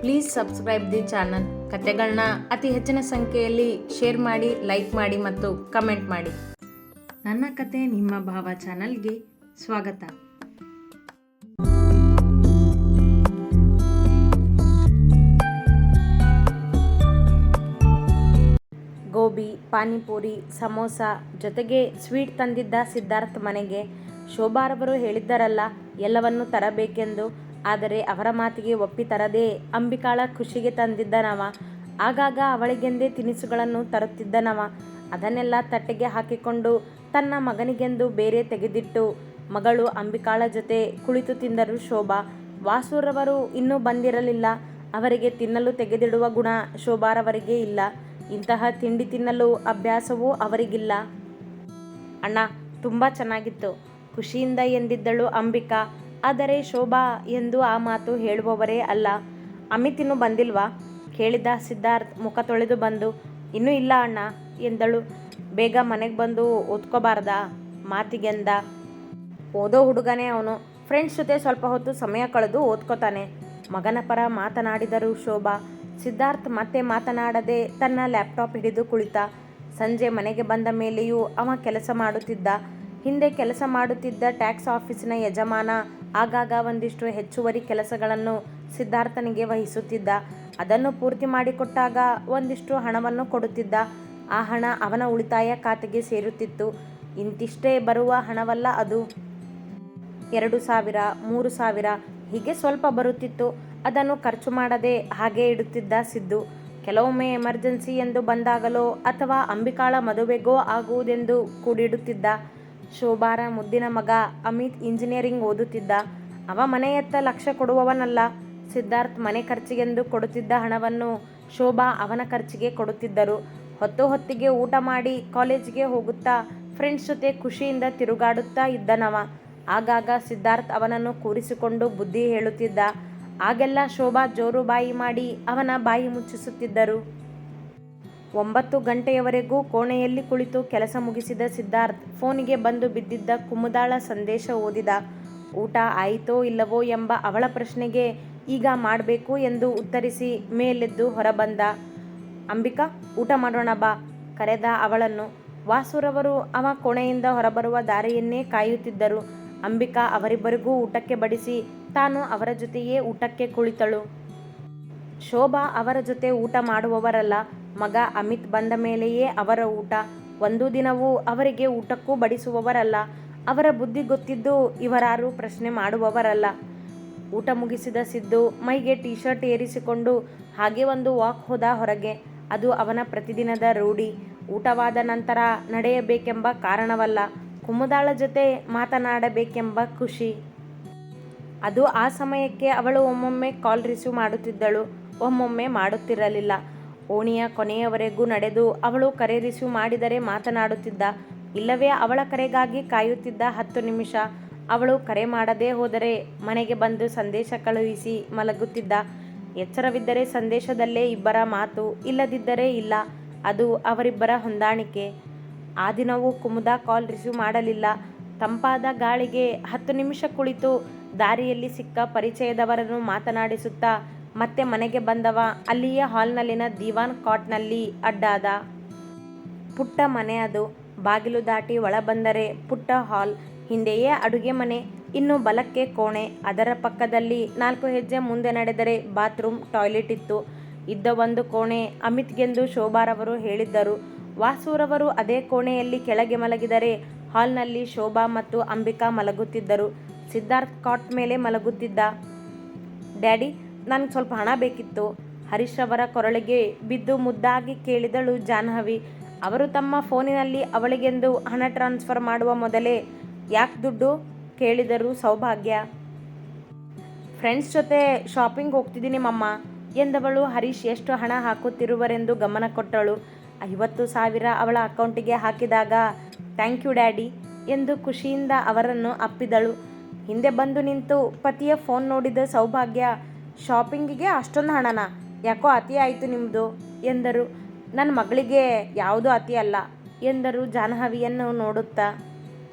Please subscribe the channel. ಕತೆಗಳನ್ನ ಅತಿ ಹೆಚ್ಚಿನ ಸಂಖ್ಯೆಯಲ್ಲಿ ಶೇರ್ ಮಾಡಿ, ಲೈಕ್ ಮಾಡಿ ಮತ್ತು ಕಮೆಂಟ್ ಮಾಡಿ. ನನ್ನ ಕತೆ ನಿಮ್ಮ ಭಾವ ಚಾನಲ್ಗೆ ಸ್ವಾಗತ. ಗೋಬಿ, ಪಾನಿಪುರಿ, ಸಮೋಸ ಜೊತೆಗೆ ಸ್ವೀಟ್ ತಂದಿದ್ದ ಸಿದ್ಧಾರ್ಥ್ ಮನೆಗೆ ಶೋಭಾರವರು ಹೇಳಿದ್ದರಲ್ಲ ಎಲ್ಲವನ್ನೂ ತರಬೇಕೆಂದು. ಆದರೆ ಅವರ ಮಾತಿಗೆ ಒಪ್ಪಿ ತರದೆ ಅಂಬಿಕಾಳ ಖುಷಿಗೆ ತಂದಿದ್ದನವ. ಆಗಾಗ ಅವಳಿಗೆಂದೇ ತಿನಿಸುಗಳನ್ನು ತರುತ್ತಿದ್ದನವ. ಅದನ್ನೆಲ್ಲ ತಟ್ಟೆಗೆ ಹಾಕಿಕೊಂಡು ತನ್ನ ಮಗನಿಗೆಂದು ಬೇರೆ ತೆಗೆದಿಟ್ಟು ಮಗಳು ಅಂಬಿಕಾಳ ಜೊತೆ ಕುಳಿತು ತಿಂದರು ಶೋಭಾ. ವಾಸುರವರು ಇನ್ನೂ ಬಂದಿರಲಿಲ್ಲ. ಅವರಿಗೆ ತಿನ್ನಲು ತೆಗೆದಿಡುವ ಗುಣ ಶೋಭಾರವರಿಗೆ ಇಲ್ಲ. ಇಂತಹ ತಿಂಡಿ ತಿನ್ನಲು ಅಭ್ಯಾಸವೂ ಅವರಿಗಿಲ್ಲ. ಅಣ್ಣ ತುಂಬ ಚೆನ್ನಾಗಿತ್ತು, ಖುಷಿಯಿಂದ ಎಂದಿದ್ದಳು ಅಂಬಿಕಾ. ಆದರೆ ಶೋಭಾ ಎಂದು ಆ ಮಾತು ಹೇಳುವವರೇ ಅಲ್ಲ. ಅಮಿತ್ ಇನ್ನೂ ಬಂದಿಲ್ವಾ ಕೇಳಿದ ಸಿದ್ಧಾರ್ಥ್ ಮುಖ ತೊಳೆದು ಬಂದು. ಇನ್ನೂ ಇಲ್ಲ ಅಣ್ಣ ಎಂದಳು. ಬೇಗ ಮನೆಗೆ ಬಂದು ಓದ್ಕೋಬಾರ್ದಾ ಮಾತಿಗೆಂದ. ಓದೋ ಹುಡುಗನೇ ಅವನು, ಫ್ರೆಂಡ್ಸ್ ಜೊತೆ ಸ್ವಲ್ಪ ಹೊತ್ತು ಸಮಯ ಕಳೆದು ಓದ್ಕೋತಾನೆ. ಮಗನ ಪರ ಮಾತನಾಡಿದರು ಶೋಭಾ. ಸಿದ್ಧಾರ್ಥ್ ಮತ್ತೆ ಮಾತನಾಡದೆ ತನ್ನ ಲ್ಯಾಪ್ಟಾಪ್ ಹಿಡಿದು ಕುಳಿತ. ಸಂಜೆ ಮನೆಗೆ ಬಂದ ಮೇಲೆಯೂ ಅವ ಕೆಲಸ ಮಾಡುತ್ತಿದ್ದ. ಹಿಂದೆ ಕೆಲಸ ಮಾಡುತ್ತಿದ್ದ ಟ್ಯಾಕ್ಸ್ ಆಫೀಸಿನ ಯಜಮಾನ ಆಗಾಗ ಒಂದಿಷ್ಟು ಹೆಚ್ಚುವರಿ ಕೆಲಸಗಳನ್ನು ಸಿದ್ಧಾರ್ಥನಿಗೆ ವಹಿಸುತ್ತಿದ್ದ. ಅದನ್ನು ಪೂರ್ತಿ ಮಾಡಿಕೊಟ್ಟಾಗ ಒಂದಿಷ್ಟು ಹಣವನ್ನು ಕೊಡುತ್ತಿದ್ದ. ಆ ಹಣ ಅವನ ಉಳಿತಾಯ ಖಾತೆಗೆ ಸೇರುತ್ತಿತ್ತು. ಇಂತಿಷ್ಟೇ ಬರುವ ಹಣವಲ್ಲ ಅದು. 2,000, 3,000 ಹೀಗೆ ಸ್ವಲ್ಪ ಬರುತ್ತಿತ್ತು. ಅದನ್ನು ಖರ್ಚು ಮಾಡದೆ ಹಾಗೆ ಇಡುತ್ತಿದ್ದ ಸಿದ್ದು. ಕೆಲವೊಮ್ಮೆ ಎಮರ್ಜೆನ್ಸಿ ಎಂದು ಬಂದಾಗಲೋ ಅಥವಾ ಅಂಬಿಕಾಳ ಮದುವೆಗೋ ಆಗುವುದೆಂದು ಕೂಡಿಡುತ್ತಿದ್ದ. ಶೋಭಾರ ಮುದ್ದಿನ ಮಗ ಅಮಿತ್ ಇಂಜಿನಿಯರಿಂಗ್ ಓದುತ್ತಿದ್ದ. ಅವ ಮನೆಯತ್ತ ಲಕ್ಷ್ಯ ಕೊಡುವವನಲ್ಲ. ಸಿದ್ಧಾರ್ಥ್ ಮನೆ ಖರ್ಚಿಗೆಂದು ಕೊಡುತ್ತಿದ್ದ ಹಣವನ್ನು ಶೋಭಾ ಅವನ ಖರ್ಚಿಗೆ ಕೊಡುತ್ತಿದ್ದರು. ಹೊತ್ತಿಗೆ ಊಟ ಮಾಡಿ ಕಾಲೇಜಿಗೆ ಹೋಗುತ್ತಾ ಫ್ರೆಂಡ್ಸ್ ಜೊತೆ ಖುಷಿಯಿಂದ ತಿರುಗಾಡುತ್ತಾ ಇದ್ದನವ. ಆಗಾಗ ಸಿದ್ಧಾರ್ಥ್ ಅವನನ್ನು ಕೂರಿಸಿಕೊಂಡು ಬುದ್ಧಿ ಹೇಳುತ್ತಿದ್ದ. ಆಗೆಲ್ಲ ಶೋಭಾ ಜೋರು ಬಾಯಿ ಮಾಡಿ ಅವನ ಬಾಯಿ ಮುಚ್ಚಿಸುತ್ತಿದ್ದರು. 9 ಗಂಟೆಯವರೆಗೂ ಕೋಣೆಯಲ್ಲಿ ಕುಳಿತು ಕೆಲಸ ಮುಗಿಸಿದ ಸಿದ್ಧಾರ್ಥ್ ಫೋನಿಗೆ ಬಂದು ಬಿದ್ದಿದ್ದ ಕುಮುದಾಳ ಸಂದೇಶ ಓದಿದ. ಊಟ ಆಯಿತೋ ಇಲ್ಲವೋ ಎಂಬ ಅವಳ ಪ್ರಶ್ನೆಗೆ ಈಗ ಮಾಡಬೇಕು ಎಂದು ಉತ್ತರಿಸಿ ಮೇಲೆದ್ದು ಹೊರಬಂದ. ಅಂಬಿಕಾ, ಊಟ ಮಾಡೋಣ ಬಾ ಕರೆದ ಅವಳನ್ನು. ವಾಸುರವರು ಅವ ಕೋಣೆಯಿಂದ ಹೊರಬರುವ ದಾರಿಯನ್ನೇ ಕಾಯುತ್ತಿದ್ದರು. ಅಂಬಿಕಾ ಅವರಿಬ್ಬರಿಗೂ ಊಟಕ್ಕೆ ಬಡಿಸಿ ತಾನು ಅವರ ಜೊತೆಯೇ ಊಟಕ್ಕೆ ಕುಳಿತಳು. ಶೋಭಾ ಅವರ ಜೊತೆ ಊಟ ಮಾಡುವವರಲ್ಲ. ಮಗ ಅಮಿತ್ ಬಂದ ಮೇಲೆಯೇ ಅವರ ಊಟ. ಒಂದು ದಿನವೂ ಅವರಿಗೆ ಊಟಕ್ಕೂ ಬಡಿಸುವವರಲ್ಲ. ಅವರ ಬುದ್ಧಿ ಗೊತ್ತಿದ್ದು ಇವರಾರೂ ಪ್ರಶ್ನೆ ಮಾಡುವವರಲ್ಲ. ಊಟ ಮುಗಿಸಿದ ಸಿದ್ದು ಮೈಗೆ ಟೀ ಶರ್ಟ್ ಏರಿಸಿಕೊಂಡು ಹಾಗೆ ಒಂದು ವಾಕ್ ಹೋದ ಹೊರಗೆ. ಅದು ಅವನ ಪ್ರತಿದಿನದ ರೂಢಿ. ಊಟವಾದ ನಂತರ ನಡೆಯಬೇಕೆಂಬ ಕಾರಣವಲ್ಲ, ಕುಮುದಾಳ ಜೊತೆ ಮಾತನಾಡಬೇಕೆಂಬ ಖುಷಿ. ಅದು ಆ ಸಮಯಕ್ಕೆ ಅವಳು ಒಮ್ಮೊಮ್ಮೆ ಕಾಲ್ ರಿಸೀವ್ ಮಾಡುತ್ತಿದ್ದಳು, ಒಮ್ಮೊಮ್ಮೆ ಮಾಡುತ್ತಿರಲಿಲ್ಲ. ಓಣಿಯ ಕೊನೆಯವರೆಗೂ ನಡೆದು ಅವಳು ಕರೆ ರಿಸೀವ್ ಮಾಡಿದರೆ ಮಾತನಾಡುತ್ತಿದ್ದ. ಇಲ್ಲವೇ ಅವಳ ಕರೆಗಾಗಿ ಕಾಯುತ್ತಿದ್ದ. 10 ನಿಮಿಷ ಅವಳು ಕರೆ ಮಾಡದೇ ಹೋದರೆ ಮನೆಗೆ ಬಂದು ಸಂದೇಶ ಕಳುಹಿಸಿ ಮಲಗುತ್ತಿದ್ದ. ಎಚ್ಚರವಿದ್ದರೆ ಸಂದೇಶದಲ್ಲೇ ಇಬ್ಬರ ಮಾತು, ಇಲ್ಲದಿದ್ದರೆ ಇಲ್ಲ. ಅದು ಅವರಿಬ್ಬರ ಹೊಂದಾಣಿಕೆ. ಆ ದಿನವೂ ಕುಮುದ ಕಾಲ್ ರಿಸೀವ್ ಮಾಡಲಿಲ್ಲ. ತಂಪಾದ ಗಾಳಿಗೆ 10 ನಿಮಿಷ ಕುಳಿತು ದಾರಿಯಲ್ಲಿ ಸಿಕ್ಕ ಪರಿಚಯದವರನ್ನು ಮಾತನಾಡಿಸುತ್ತಾ ಮತ್ತೆ ಮನೆಗೆ ಬಂದವ ಅಲ್ಲಿಯೇ ಹಾಲ್ನಲ್ಲಿನ ದಿವಾನ್ ಕಾಟ್ನಲ್ಲಿ ಅಡ್ಡಾದ. ಪುಟ್ಟ ಮನೆ ಅದು. ಬಾಗಿಲು ದಾಟಿ ಒಳ ಬಂದರೆ ಪುಟ್ಟ ಹಾಲ್, ಹಿಂದೆಯೇ ಅಡುಗೆ ಮನೆ, ಇನ್ನು ಬಲಕ್ಕೆ ಕೋಣೆ, ಅದರ ಪಕ್ಕದಲ್ಲಿ 4 ಹೆಜ್ಜೆ ಮುಂದೆ ನಡೆದರೆ ಬಾತ್ರೂಮ್, ಟಾಯ್ಲೆಟ್ ಇತ್ತು. ಇದ್ದ ಒಂದು ಕೋಣೆ ಅಮಿತ್ಗೆಂದು ಶೋಭಾರವರು ಹೇಳಿದ್ದರು. ವಾಸುರವರು ಅದೇ ಕೋಣೆಯಲ್ಲಿ ಕೆಳಗೆ ಮಲಗಿದರೆ ಹಾಲ್ನಲ್ಲಿ ಶೋಭಾ ಮತ್ತು ಅಂಬಿಕಾ ಮಲಗುತ್ತಿದ್ದರು. ಸಿದ್ಧಾರ್ಥ್ ಕಾಟ್ ಮೇಲೆ ಮಲಗುತ್ತಿದ್ದ. ಡ್ಯಾಡಿ, ನನಗೆ ಸ್ವಲ್ಪ ಹಣ ಬೇಕಿತ್ತು ಹರೀಶ್ ಅವರ ಕೊರಳಿಗೆ ಬಿದ್ದು ಮುದ್ದಾಗಿ ಕೇಳಿದಳು ಜಾಹ್ನವಿ. ಅವರು ತಮ್ಮ ಫೋನಿನಲ್ಲಿ ಅವಳಿಗೆಂದು ಹಣ ಟ್ರಾನ್ಸ್ಫರ್ ಮಾಡುವ ಮೊದಲೇ ಯಾಕೆ ದುಡ್ಡು ಕೇಳಿದರು ಸೌಭಾಗ್ಯ. ಫ್ರೆಂಡ್ಸ್ ಜೊತೆ ಶಾಪಿಂಗ್ ಹೋಗ್ತಿದ್ದೀನಿ ಮಮ್ಮ ಎಂದವಳು. ಹರೀಶ್ ಎಷ್ಟು ಹಣ ಹಾಕುತ್ತಿರುವರೆಂದು ಗಮನ ಕೊಟ್ಟಳು. 50,000 ಅವಳ ಅಕೌಂಟಿಗೆ ಹಾಕಿದಾಗ ಥ್ಯಾಂಕ್ ಯು ಡ್ಯಾಡಿ ಎಂದು ಖುಷಿಯಿಂದ ಅವರನ್ನು ಅಪ್ಪಿದಳು. ಹಿಂದೆ ಬಂದು ನಿಂತು ಪತಿಯ ಫೋನ್ ನೋಡಿದ ಸೌಭಾಗ್ಯ, ಶಾಪಿಂಗಿಗೆ ಅಷ್ಟೊಂದು ಹಣನಾ, ಯಾಕೋ ಅತಿ ಆಯಿತು ನಿಮ್ಮದು ಎಂದರು. ನನ್ನ ಮಗಳಿಗೆ ಯಾವುದೂ ಅತಿ ಅಲ್ಲ ಎಂದರು ಜಾಹ್ನವಿಯನ್ನು ನೋಡುತ್ತಾ.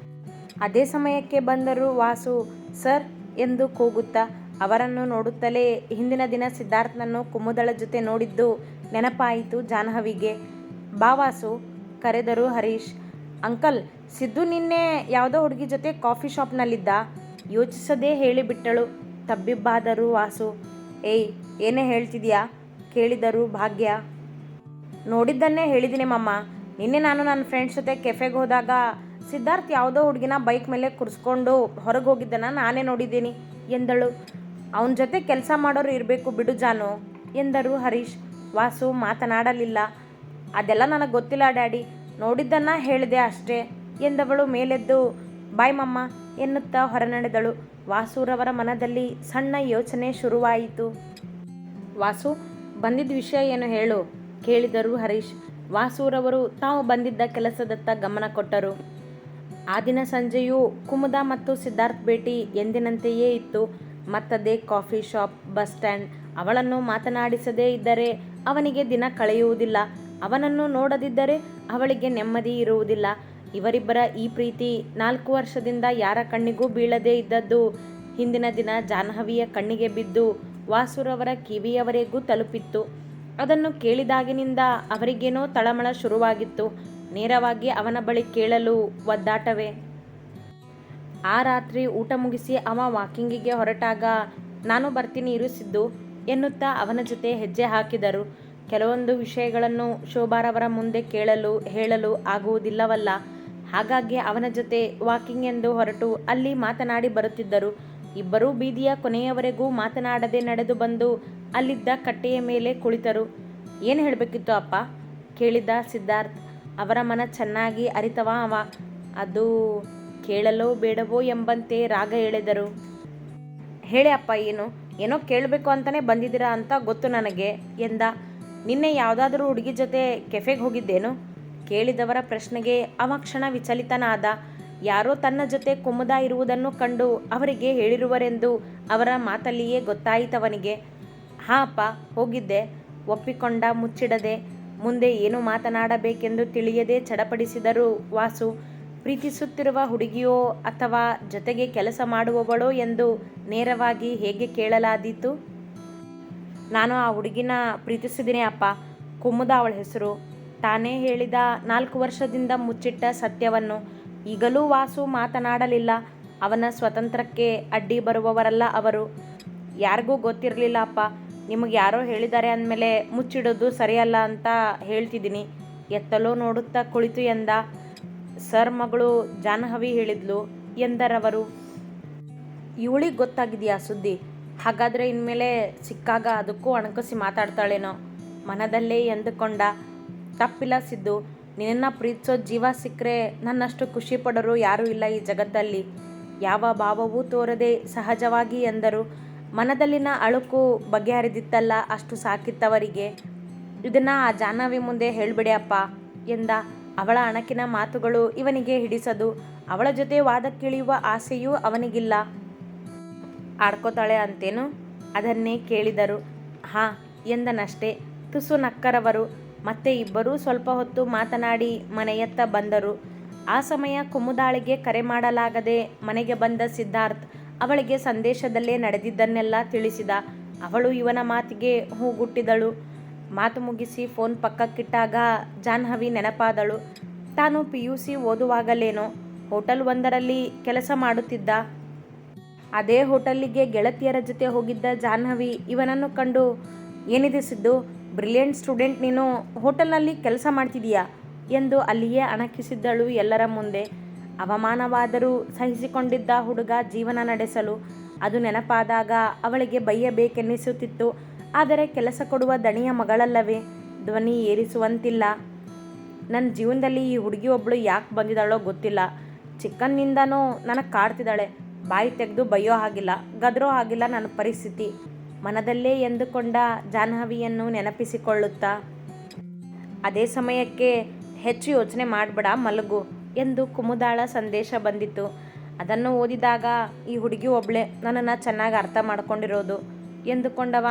ಅದೇ ಸಮಯಕ್ಕೆ ಬಂದರು ವಾಸು. ಸರ್ ಎಂದು ಕೂಗುತ್ತಾ ಅವರನ್ನು ನೋಡುತ್ತಲೇ ಹಿಂದಿನ ದಿನ ಸಿದ್ಧಾರ್ಥನನ್ನು ಕುಮುದಳ ಜೊತೆ ನೋಡಿದ್ದು ನೆನಪಾಯಿತು ಜಾಹ್ನವಿಗೆ. ಬಾ ವಾಸು, ಕರೆದರು ಹರೀಶ್. ಅಂಕಲ್, ಸಿದ್ದು ನಿನ್ನೆ ಯಾವುದೋ ಹುಡುಗಿ ಜೊತೆ ಕಾಫಿ ಶಾಪ್ನಲ್ಲಿದ್ದ, ಯೋಚಿಸದೇ ಹೇಳಿಬಿಟ್ಟಳು. ತಬ್ಬಿಬ್ಬಾದರು ವಾಸು. ಏಯ್, ಏನೇ ಹೇಳ್ತಿದ್ಯಾ ಕೇಳಿದರು ಭಾಗ್ಯ. ನೋಡಿದ್ದನ್ನೇ ಹೇಳಿದ್ದೀನಿ ಮಮ್ಮ. ನಿನ್ನೆ ನಾನು ನನ್ನ ಫ್ರೆಂಡ್ಸ್ ಜೊತೆ ಕೆಫೆಗೆ ಹೋದಾಗ ಸಿದ್ಧಾರ್ಥ್ ಯಾವುದೋ ಹುಡುಗಿನ ಬೈಕ್ ಮೇಲೆ ಕೂರಿಸ್ಕೊಂಡು ಹೊರಗೆ ಹೋಗಿದ್ದನ್ನು ನಾನೇ ನೋಡಿದ್ದೀನಿ ಎಂದಳು. ಅವನ ಜೊತೆ ಕೆಲಸ ಮಾಡೋರು ಇರಬೇಕು ಬಿಡು ಜಾನು ಎಂದರು ಹರೀಶ್. ವಾಸು ಮಾತನಾಡಲಿಲ್ಲ. ಅದೆಲ್ಲ ನನಗೆ ಗೊತ್ತಿಲ್ಲ ಡ್ಯಾಡಿ, ನೋಡಿದ್ದನ್ನು ಹೇಳಿದೆ ಅಷ್ಟೇ ಎಂದವಳು ಮೇಲೆದ್ದು ಬಾಯ್ ಮಮ್ಮ ಎನ್ನುತ್ತಾ ಹೊರನಡೆದಳು. ವಾಸುರವರ ಮನದಲ್ಲಿ ಸಣ್ಣ ಯೋಚನೆ ಶುರುವಾಯಿತು. ವಾಸು, ಬಂದಿದ್ದ ವಿಷಯ ಏನು ಹೇಳು ಕೇಳಿದರು ಹರೀಶ್. ವಾಸುರವರು ತಾವು ಬಂದಿದ್ದ ಕೆಲಸದತ್ತ ಗಮನ ಕೊಟ್ಟರು. ಆ ದಿನ ಸಂಜೆಯೂ ಕುಮುದ ಮತ್ತು ಸಿದ್ಧಾರ್ಥ್ ಭೇಟಿ ಎಂದಿನಂತೆಯೇ ಇತ್ತು. ಮತ್ತದೇ ಕಾಫಿ ಶಾಪ್, ಬಸ್ ಸ್ಟ್ಯಾಂಡ್. ಅವಳನ್ನು ಮಾತನಾಡಿಸದೇ ಇದ್ದರೆ ಅವನಿಗೆ ದಿನ ಕಳೆಯುವುದಿಲ್ಲ. ಅವನನ್ನು ನೋಡದಿದ್ದರೆ ಅವಳಿಗೆ ನೆಮ್ಮದಿ ಇರುವುದಿಲ್ಲ. ಇವರಿಬ್ಬರ ಈ ಪ್ರೀತಿ 4 ವರ್ಷದಿಂದ ಯಾರ ಕಣ್ಣಿಗೂ ಬೀಳದೇ ಇದ್ದದ್ದು ಹಿಂದಿನ ದಿನ ಜಾಹ್ನವಿಯ ಕಣ್ಣಿಗೆ ಬಿದ್ದು ವಾಸುರವರ ಕಿವಿಯವರೆಗೂ ತಲುಪಿತ್ತು. ಅದನ್ನು ಕೇಳಿದಾಗಿನಿಂದ ಅವರಿಗೇನೋ ತಳಮಳ ಶುರುವಾಗಿತ್ತು. ನೇರವಾಗಿ ಅವನ ಬಳಿ ಕೇಳಲು ಒದ್ದಾಟವೇ. ಆ ರಾತ್ರಿ ಊಟ ಮುಗಿಸಿ ಅವ ವಾಕಿಂಗಿಗೆ ಹೊರಟಾಗ ನಾನು ಬರ್ತೀನಿ ಇರಿಸಿದ್ದು ಎನ್ನುತ್ತಾ ಅವನ ಜೊತೆ ಹೆಜ್ಜೆ ಹಾಕಿದರು. ಕೆಲವೊಂದು ವಿಷಯಗಳನ್ನು ಶೋಭಾರವರ ಮುಂದೆ ಹೇಳಲು ಆಗುವುದಿಲ್ಲವಲ್ಲ. ಹಾಗಾಗಿ ಅವನ ಜೊತೆ ವಾಕಿಂಗ್ ಎಂದು ಹೊರಟು ಅಲ್ಲಿ ಮಾತನಾಡಿ ಬರುತ್ತಿದ್ದರು. ಇಬ್ಬರೂ ಬೀದಿಯ ಕೊನೆಯವರೆಗೂ ಮಾತನಾಡದೆ ನಡೆದು ಬಂದು ಅಲ್ಲಿದ್ದ ಕಟ್ಟೆಯ ಮೇಲೆ ಕುಳಿತರು. ಏನು ಹೇಳಬೇಕಿತ್ತು ಅಪ್ಪ ಕೇಳಿದ ಸಿದ್ಧಾರ್ಥ್. ಅವರ ಮನ ಚೆನ್ನಾಗಿ ಅರಿತವ ಅವ. ಅದು ಕೇಳಲೋ ಬೇಡವೋ ಎಂಬಂತೆ ರಾಗ ಎಳೆದರು. ಹೇಳಿ ಅಪ್ಪ, ಏನೋ ಕೇಳಬೇಕು ಅಂತಲೇ ಬಂದಿದ್ದೀರಾ ಅಂತ ಗೊತ್ತು ನನಗೆ ಎಂದ. ನಿನ್ನೆ ಯಾವುದಾದ್ರೂ ಹುಡುಗಿ ಜೊತೆ ಕೆಫೆಗೆ ಹೋಗಿದ್ದೇನು ಕೇಳಿದವರ ಪ್ರಶ್ನೆಗೆ ಅವ ಕ್ಷಣ ವಿಚಲಿತನಾದ. ಯಾರೋ ತನ್ನ ಜೊತೆ ಕುಮುದ ಇರುವುದನ್ನು ಕಂಡು ಅವರಿಗೆ ಹೇಳಿರುವರೆಂದು ಅವರ ಮಾತಲ್ಲಿಯೇ ಗೊತ್ತಾಯಿತವನಿಗೆ. ಹಾಂ ಅಪ್ಪ, ಹೋಗಿದ್ದೆ ಒಪ್ಪಿಕೊಂಡ ಮುಚ್ಚಿಡದೆ. ಮುಂದೆ ಏನು ಮಾತನಾಡಬೇಕೆಂದು ತಿಳಿಯದೆ ಚಡಪಡಿಸಿದರು ವಾಸು. ಪ್ರೀತಿಸುತ್ತಿರುವ ಹುಡುಗಿಯೋ ಅಥವಾ ಜೊತೆಗೆ ಕೆಲಸ ಮಾಡುವವಳೋ ಎಂದು ನೇರವಾಗಿ ಹೇಗೆ ಕೇಳಲಾದೀತು? ನಾನು ಆ ಹುಡುಗಿನ ಪ್ರೀತಿಸಿದ್ದೀನಿ ಅಪ್ಪ. ಕುಮುದ ಅವಳ ಹೆಸರು. ತಾನೇ ಹೇಳಿದ 4 ವರ್ಷದಿಂದ ಮುಚ್ಚಿಟ್ಟ ಸತ್ಯವನ್ನು. ಈಗಲೂ ವಾಸು ಮಾತನಾಡಲಿಲ್ಲ. ಅವನ ಸ್ವತಂತ್ರಕ್ಕೆ ಅಡ್ಡಿ ಬರುವವರಲ್ಲ ಅವರು. ಯಾರಿಗೂ ಗೊತ್ತಿರಲಿಲ್ಲ ಅಪ್ಪ. ನಿಮಗೆ ಯಾರೋ ಹೇಳಿದ್ದಾರೆ ಅಂದಮೇಲೆ ಮುಚ್ಚಿಡೋದು ಸರಿಯಲ್ಲ ಅಂತ ಹೇಳ್ತಿದ್ದೀನಿ ಎತ್ತಲೋ ನೋಡುತ್ತಾ ಕುಳಿತು ಎಂದ. ಸರ್ ಮಗಳು ಜಾಹ್ನವಿ ಹೇಳಿದ್ಲು ಎಂದರವರು. ಇವಳಿಗೆ ಗೊತ್ತಾಗಿದೆಯಾ ಸುದ್ದಿ? ಹಾಗಾದರೆ ಇನ್ಮೇಲೆ ಸಿಕ್ಕಾಗ ಅದಕ್ಕೂ ಅಣಕಸಿ ಮಾತಾಡ್ತಾಳೇನೋ ಮನದಲ್ಲೇ ಎಂದುಕೊಂಡ. ತಪ್ಪಿಲ್ಲ ಸಿದ್ದು, ನಿನ್ನ ಪ್ರೀತಿಸೋ ಜೀವ ಸಿಕ್ಕರೆ ನನ್ನಷ್ಟು ಖುಷಿ ಪಡೋರು ಯಾರೂ ಇಲ್ಲ ಈ ಜಗತ್ತಲ್ಲಿ. ಯಾವ ಭಾವವೂ ತೋರದೆ ಸಹಜವಾಗಿ ಎಂದರು. ಮನದಲ್ಲಿನ ಅಳುಕು ಬಗೆಹರಿದಿತ್ತಲ್ಲ, ಅಷ್ಟು ಸಾಕಿತ್ತವರಿಗೆ. ಇದನ್ನು ಆ ಜಾಹ್ನವಿ ಮುಂದೆ ಹೇಳ್ಬಿಡಿ ಅಪ್ಪ ಎಂದ. ಅವಳ ಅಣಕಿನ ಮಾತುಗಳು ಇವನಿಗೆ ಹಿಡಿಸದು. ಅವಳ ಜೊತೆ ವಾದಕ್ಕಿಳಿಯುವ ಆಸೆಯೂ ಅವನಿಗಿಲ್ಲ. ಆಡ್ಕೋತಾಳೆ ಅಂತೇನು ಅದನ್ನೇ ಕೇಳಿದರು. ಹಾಂ ಎಂದನಷ್ಟೇ. ತುಸು ನಕ್ಕರವರು. ಮತ್ತೆ ಇಬ್ಬರೂ ಸ್ವಲ್ಪ ಹೊತ್ತು ಮಾತನಾಡಿ ಮನೆಯತ್ತ ಬಂದರು. ಆ ಸಮಯ ಕುಮುದಾಳಿಗೆ ಕರೆ ಮಾಡಲಾಗದೆ ಮನೆಗೆ ಬಂದ ಸಿದ್ಧಾರ್ಥ್ ಅವಳಿಗೆ ಸಂದೇಶದಲ್ಲೇ ನಡೆದಿದ್ದನ್ನೆಲ್ಲ ತಿಳಿಸಿದ. ಅವಳು ಇವನ ಮಾತಿಗೆ ಹೂಗುಟ್ಟಿದಳು. ಮಾತು ಮುಗಿಸಿ ಫೋನ್ ಪಕ್ಕಕ್ಕಿಟ್ಟಾಗ ಜಾಹ್ನವಿ ನೆನಪಾದಳು. ತಾನು PUC ಓದುವಾಗಲೇನೋ ಹೋಟೆಲ್ ಒಂದರಲ್ಲಿ ಕೆಲಸ ಮಾಡುತ್ತಿದ್ದ. ಅದೇ ಹೋಟೆಲ್ಲಿಗೆ ಗೆಳತಿಯರ ಜೊತೆ ಹೋಗಿದ್ದ ಜಾಹ್ನವಿ ಇವನನ್ನು ಕಂಡು, ಏನಿದೆ ಸಿದ್ದು, ಬ್ರಿಲಿಯಂಟ್ ಸ್ಟೂಡೆಂಟ್ ನೀನು, ಹೋಟೆಲ್ನಲ್ಲಿ ಕೆಲಸ ಮಾಡ್ತಿದೀಯಾ ಎಂದು ಅಲ್ಲಿಯೇ ಅಣಕಿಸಿದ್ದಳು ಎಲ್ಲರ ಮುಂದೆ. ಅವಮಾನವಾದರೂ ಸಹಿಸಿಕೊಂಡಿದ್ದ ಹುಡುಗ ಜೀವನ ನಡೆಸಲು. ಅದು ನೆನಪಾದಾಗ ಅವಳಿಗೆ ಬೈಯಬೇಕೆನ್ನಿಸುತ್ತಿತ್ತು. ಆದರೆ ಕೆಲಸ ಕೊಡುವ ದಣಿಯ ಮಗಳಲ್ಲವೇ, ಧ್ವನಿ ಏರಿಸುವಂತಿಲ್ಲ. ನನ್ನ ಜೀವನದಲ್ಲಿ ಈ ಹುಡುಗಿ ಒಬ್ಬಳು ಯಾಕೆ ಬಂದಿದ್ದಾಳೋ ಗೊತ್ತಿಲ್ಲ. ಚಿಕ್ಕನ್ನಿಂದನೂ ನನಗೆ ಕಾಡ್ತಿದ್ದಾಳೆ. ಬಾಯಿ ತೆಗೆದು ಬೈಯೋ ಹಾಗಿಲ್ಲ, ಗದರೋ ಹಾಗಿಲ್ಲ ನನ್ನ ಪರಿಸ್ಥಿತಿ ಮನದಲ್ಲೇ ಎಂದುಕೊಂಡ ಜಾಹ್ನವಿಯನ್ನು ನೆನಪಿಸಿಕೊಳ್ಳುತ್ತಾ. ಅದೇ ಸಮಯಕ್ಕೆ ಹೆಚ್ಚು ಯೋಚನೆ ಮಾಡಬೇಡ, ಮಲಗು ಎಂದು ಕುಮುದಾಳ ಸಂದೇಶ ಬಂದಿತ್ತು. ಅದನ್ನು ಓದಿದಾಗ ಈ ಹುಡುಗಿ ಒಬ್ಬಳೆ ನನ್ನನ್ನು ಚೆನ್ನಾಗಿ ಅರ್ಥ ಮಾಡ್ಕೊಂಡಿರೋದು ಎಂದುಕೊಂಡವ.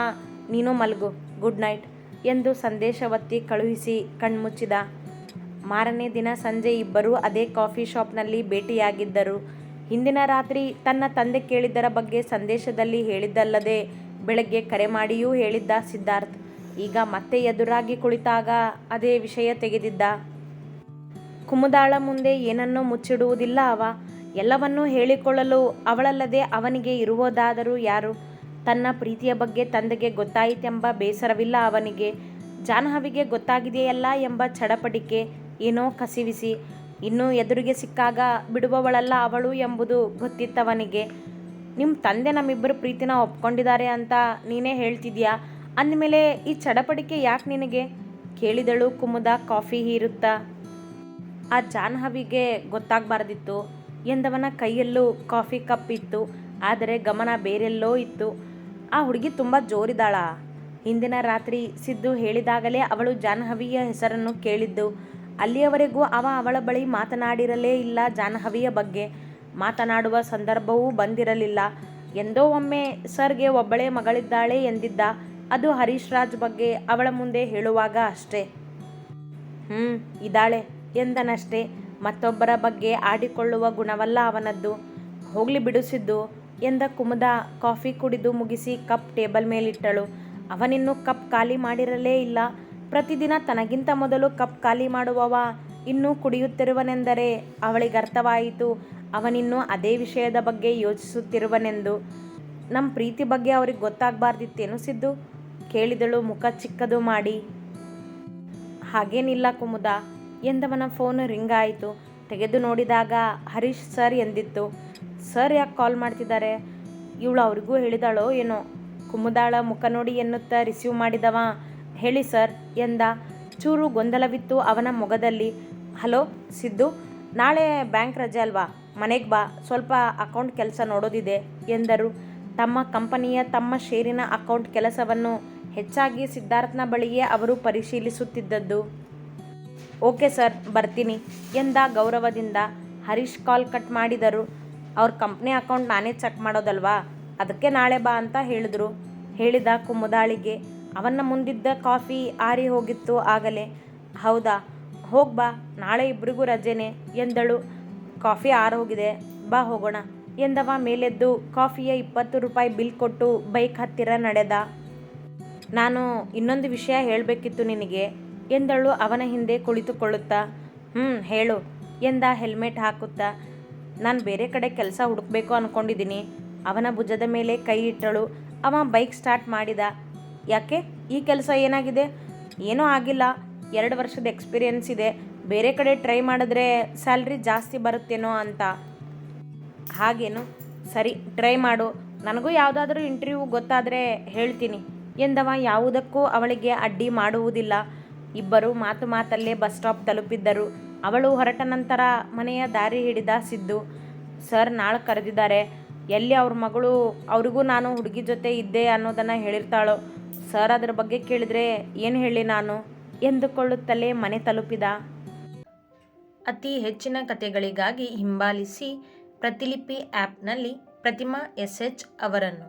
ನೀನು ಮಲಗು, ಗುಡ್ ನೈಟ್ ಎಂದು ಸಂದೇಶ ಒತ್ತಿ ಕಳುಹಿಸಿ ಕಣ್ಮುಚ್ಚಿದ. ಮಾರನೇ ದಿನ ಸಂಜೆ ಇಬ್ಬರೂ ಅದೇ ಕಾಫಿ ಶಾಪ್ನಲ್ಲಿ ಭೇಟಿಯಾಗಿದ್ದರು. ಹಿಂದಿನ ರಾತ್ರಿ ತನ್ನ ತಂದೆ ಕೇಳಿದ್ದರ ಬಗ್ಗೆ ಸಂದೇಶದಲ್ಲಿ ಹೇಳಿದ್ದಲ್ಲದೆ ಬೆಳಗ್ಗೆ ಕರೆ ಮಾಡಿಯೂ ಹೇಳಿದ್ದ ಸಿದ್ಧಾರ್ಥ್. ಈಗ ಮತ್ತೆ ಎದುರಾಗಿ ಕುಳಿತಾಗ ಅದೇ ವಿಷಯ ತೆಗೆದಿದ್ದ. ಕುಮುದಾಳ ಮುಂದೆ ಏನನ್ನೂ ಮುಚ್ಚಿಡುವುದಿಲ್ಲ ಅವ. ಎಲ್ಲವನ್ನೂ ಹೇಳಿಕೊಳ್ಳಲು ಅವಳಲ್ಲದೆ ಅವನಿಗೆ ಇರುವುದಾದರೂ ಯಾರು? ತನ್ನ ಪ್ರೀತಿಯ ಬಗ್ಗೆ ತಂದೆಗೆ ಗೊತ್ತಾಯಿತೆಂಬ ಬೇಸರವಿಲ್ಲ ಅವನಿಗೆ. ಜಾಹ್ನವಿಗೆ ಗೊತ್ತಾಗಿದೆಯಲ್ಲ ಎಂಬ ಚಡಪಡಿಕೆ, ಏನೋ ಕಸಿವಿಸಿ. ಇನ್ನೂ ಎದುರಿಗೆ ಸಿಕ್ಕಾಗ ಬಿಡುವವಳಲ್ಲ ಅವಳು ಎಂಬುದು ಗೊತ್ತಿತ್ತವನಿಗೆ. ನಿಮ್ಮ ತಂದೆ ನಮ್ಮಿಬ್ಬರ ಪ್ರೀತಿನ ಒಪ್ಕೊಂಡಿದ್ದಾರೆ ಅಂತ ನೀನೇ ಹೇಳ್ತಿದ್ಯಾ, ಅಂದಮೇಲೆ ಈ ಚಡಪಡಿಕೆ ಯಾಕೆ ನಿನಗೆ? ಕೇಳಿದಳು ಕುಮುದ ಕಾಫಿ ಹೀರುತ್ತಾ. ಆ ಜಾಹ್ನವಿಗೆ ಗೊತ್ತಾಗಬಾರ್ದಿತ್ತು ಎಂದವನ ಕೈಯಲ್ಲೂ ಕಾಫಿ ಕಪ್ ಇತ್ತು. ಆದರೆ ಗಮನ ಬೇರೆಲ್ಲೋ ಇತ್ತು. ಆ ಹುಡುಗಿ ತುಂಬ ಜೋರಿದಾಳ. ಹಿಂದಿನ ರಾತ್ರಿ ಸಿದ್ದು ಹೇಳಿದಾಗಲೇ ಅವಳು ಜಾಹ್ನವಿಯ ಹೆಸರನ್ನು ಕೇಳಿದ್ದು. ಅಲ್ಲಿಯವರೆಗೂ ಅವಳ ಬಳಿ ಮಾತನಾಡಿರಲೇ ಇಲ್ಲ ಜಾಹ್ನವಿಯ ಬಗ್ಗೆ. ಮಾತನಾಡುವ ಸಂದರ್ಭವೂ ಬಂದಿರಲಿಲ್ಲ. ಎಂದೋ ಒಮ್ಮೆ ಸರ್ಗೆ ಒಬ್ಬಳೇ ಮಗಳಿದ್ದಾಳೆ ಎಂದಿದ್ದ. ಅದು ಹರೀಶ್ ರಾಜ್ ಬಗ್ಗೆ ಅವಳ ಮುಂದೆ ಹೇಳುವಾಗ ಅಷ್ಟೇ. ಇದ್ದಾಳೆ ಎಂದನಷ್ಟೇ. ಮತ್ತೊಬ್ಬರ ಬಗ್ಗೆ ಆಡಿಕೊಳ್ಳುವ ಗುಣವಲ್ಲ ಅವನದ್ದು. ಹೋಗ್ಲಿ ಬಿಡು ಸಿದ್ದು ಎಂದ ಕುಮುದ ಕಾಫಿ ಕುಡಿದು ಮುಗಿಸಿ ಕಪ್ ಟೇಬಲ್ ಮೇಲಿಟ್ಟಳು. ಅವನಿನ್ನೂ ಕಪ್ ಖಾಲಿ ಮಾಡಿರಲೇ ಇಲ್ಲ. ಪ್ರತಿದಿನ ತನಗಿಂತ ಮೊದಲು ಕಪ್ ಖಾಲಿ ಮಾಡುವವ ಇನ್ನೂ ಕುಡಿಯುತ್ತಿರುವನೆಂದರೆ ಅವಳಿಗರ್ಥವಾಯಿತು ಅವನಿನ್ನೂ ಅದೇ ವಿಷಯದ ಬಗ್ಗೆ ಯೋಚಿಸುತ್ತಿರುವನೆಂದು. ನಮ್ಮ ಪ್ರೀತಿ ಬಗ್ಗೆ ಅವ್ರಿಗೆ ಗೊತ್ತಾಗಬಾರ್ದಿತ್ತೇನು ಸಿದ್ದು? ಕೇಳಿದಳು ಮುಖ ಚಿಕ್ಕದು ಮಾಡಿ. ಹಾಗೇನಿಲ್ಲ ಕುಮುದ ಎಂದವನ ಫೋನ್ ರಿಂಗ್ ಆಯಿತು. ತೆಗೆದು ನೋಡಿದಾಗ ಹರೀಶ್ ಸರ್ ಎಂದಿತ್ತು. ಸರ್ ಯಾಕೆ ಕಾಲ್ ಮಾಡ್ತಿದ್ದಾರೆ? ಇವಳು ಅವ್ರಿಗೂ ಹೇಳಿದಾಳೋ ಏನೋ. ಕುಮುದಾಳ ಮುಖ ನೋಡಿ ಎನ್ನುತ್ತಾ ರಿಸೀವ್ ಮಾಡಿದವ ಹೇಳಿ ಸರ್ ಎಂದ. ಚೂರು ಗೊಂದಲವಿತ್ತು ಅವನ ಮೊಗದಲ್ಲಿ. ಹಲೋ ಸಿದ್ದು, ನಾಳೆ ಬ್ಯಾಂಕ್ ರಜೆ ಅಲ್ವಾ? ಮನೆಗೆ ಬಾ, ಸ್ವಲ್ಪ ಅಕೌಂಟ್ ಕೆಲಸ ನೋಡೋದಿದೆ ಎಂದರು. ತಮ್ಮ ಕಂಪನಿಯ ತಮ್ಮ ಷೇರಿನ ಅಕೌಂಟ್ ಕೆಲಸವನ್ನು ಹೆಚ್ಚಾಗಿ ಸಿದ್ಧಾರ್ಥನ ಬಳಿಯೇ ಅವರು ಪರಿಶೀಲಿಸುತ್ತಿದ್ದದ್ದು. ಓಕೆ ಸರ್, ಬರ್ತೀನಿ ಎಂದ ಗೌರವದಿಂದ. ಹರೀಶ್ ಕಾಲ್ ಕಟ್ ಮಾಡಿದರು. ಅವ್ರ ಕಂಪ್ನಿ ಅಕೌಂಟ್ ನಾನೇ ಚೆಕ್ ಮಾಡೋದಲ್ವಾ, ಅದಕ್ಕೆ ನಾಳೆ ಬಾ ಅಂತ ಹೇಳಿದ್ರು ಹೇಳಿದ ಕುಮುದಾಳಿಗೆ. ಅವನ ಮುಂದಿದ್ದ ಕಾಫಿ ಆರಿ ಹೋಗಿತ್ತು ಆಗಲೇ. ಹೌದಾ, ಹೋಗ್ಬಾ, ನಾಳೆ ಇಬ್ಬರಿಗೂ ರಜೆನೆ ಎಂದಳು. ಕಾಫಿ ಆರೋಗಿದೆ, ಬಾ ಹೋಗೋಣ ಎಂದವ ಮೇಲೆದ್ದು ಕಾಫಿಯ 20 ರೂಪಾಯಿ ಬಿಲ್ ಕೊಟ್ಟು ಬೈಕ್ ಹತ್ತಿರ ನಡೆದ. ನಾನು ಇನ್ನೊಂದು ವಿಷಯ ಹೇಳಬೇಕಿತ್ತು ನಿನಗೆ ಎಂದಳು ಅವನ ಹಿಂದೆ ಕುಳಿತುಕೊಳ್ಳುತ್ತಾ. ಹೇಳು ಎಂದ ಹೆಲ್ಮೆಟ್ ಹಾಕುತ್ತಾ. ನಾನು ಬೇರೆ ಕಡೆ ಕೆಲಸ ಹುಡುಕಬೇಕು ಅಂದ್ಕೊಂಡಿದ್ದೀನಿ. ಅವನ ಭುಜದ ಮೇಲೆ ಕೈ ಇಟ್ಟಳು. ಅವ ಬೈಕ್ ಸ್ಟಾರ್ಟ್ ಮಾಡಿದ. ಯಾಕೆ, ಈ ಕೆಲಸ ಏನಾಗಿದೆ? ಏನೂ ಆಗಿಲ್ಲ, 2 ವರ್ಷದ ಎಕ್ಸ್ಪೀರಿಯೆನ್ಸ್ ಇದೆ. ಬೇರೆ ಕಡೆ ಟ್ರೈ ಮಾಡಿದ್ರೆ ಸ್ಯಾಲ್ರಿ ಜಾಸ್ತಿ ಬರುತ್ತೇನೋ ಅಂತ. ಹಾಗೇನು? ಸರಿ, ಟ್ರೈ ಮಾಡು. ನನಗೂ ಯಾವುದಾದ್ರೂ ಇಂಟರ್ವ್ಯೂ ಗೊತ್ತಾದರೆ ಹೇಳ್ತೀನಿ ಎಂದವ ಯಾವುದಕ್ಕೂ ಅವಳಿಗೆ ಅಡ್ಡಿ ಮಾಡುವುದಿಲ್ಲ. ಇಬ್ಬರು ಮಾತಲ್ಲೇ ಬಸ್ ಸ್ಟಾಪ್ ತಲುಪಿದ್ದರು. ಅವಳು ಹೊರಟ ನಂತರ ಮನೆಯ ದಾರಿ ಹಿಡಿದ ಸಿದ್ದು. ಸರ್ ನಾಳೆ ಕರೆದಿದ್ದಾರೆ. ಎಲ್ಲಿ ಅವ್ರ ಮಗಳು ಅವ್ರಿಗೂ ನಾನು ಹುಡುಗಿ ಜೊತೆ ಇದ್ದೆ ಅನ್ನೋದನ್ನು ಹೇಳಿರ್ತಾಳೋ. ಸರ್ ಅದರ ಬಗ್ಗೆ ಕೇಳಿದರೆ ಏನು ಹೇಳಿ ನಾನು ಎಂದುಕೊಳ್ಳುತ್ತಲೇ ಮನೆ ತಲುಪಿದ. ಅತಿ ಹೆಚ್ಚಿನ ಕಥೆಗಳಿಗಾಗಿ ಹಿಂಬಾಲಿಸಿ ಪ್ರತಿಲಿಪಿ ಆ್ಯಪ್ನಲ್ಲಿ ಪ್ರತಿಮಾ SH ಅವರನ್ನು.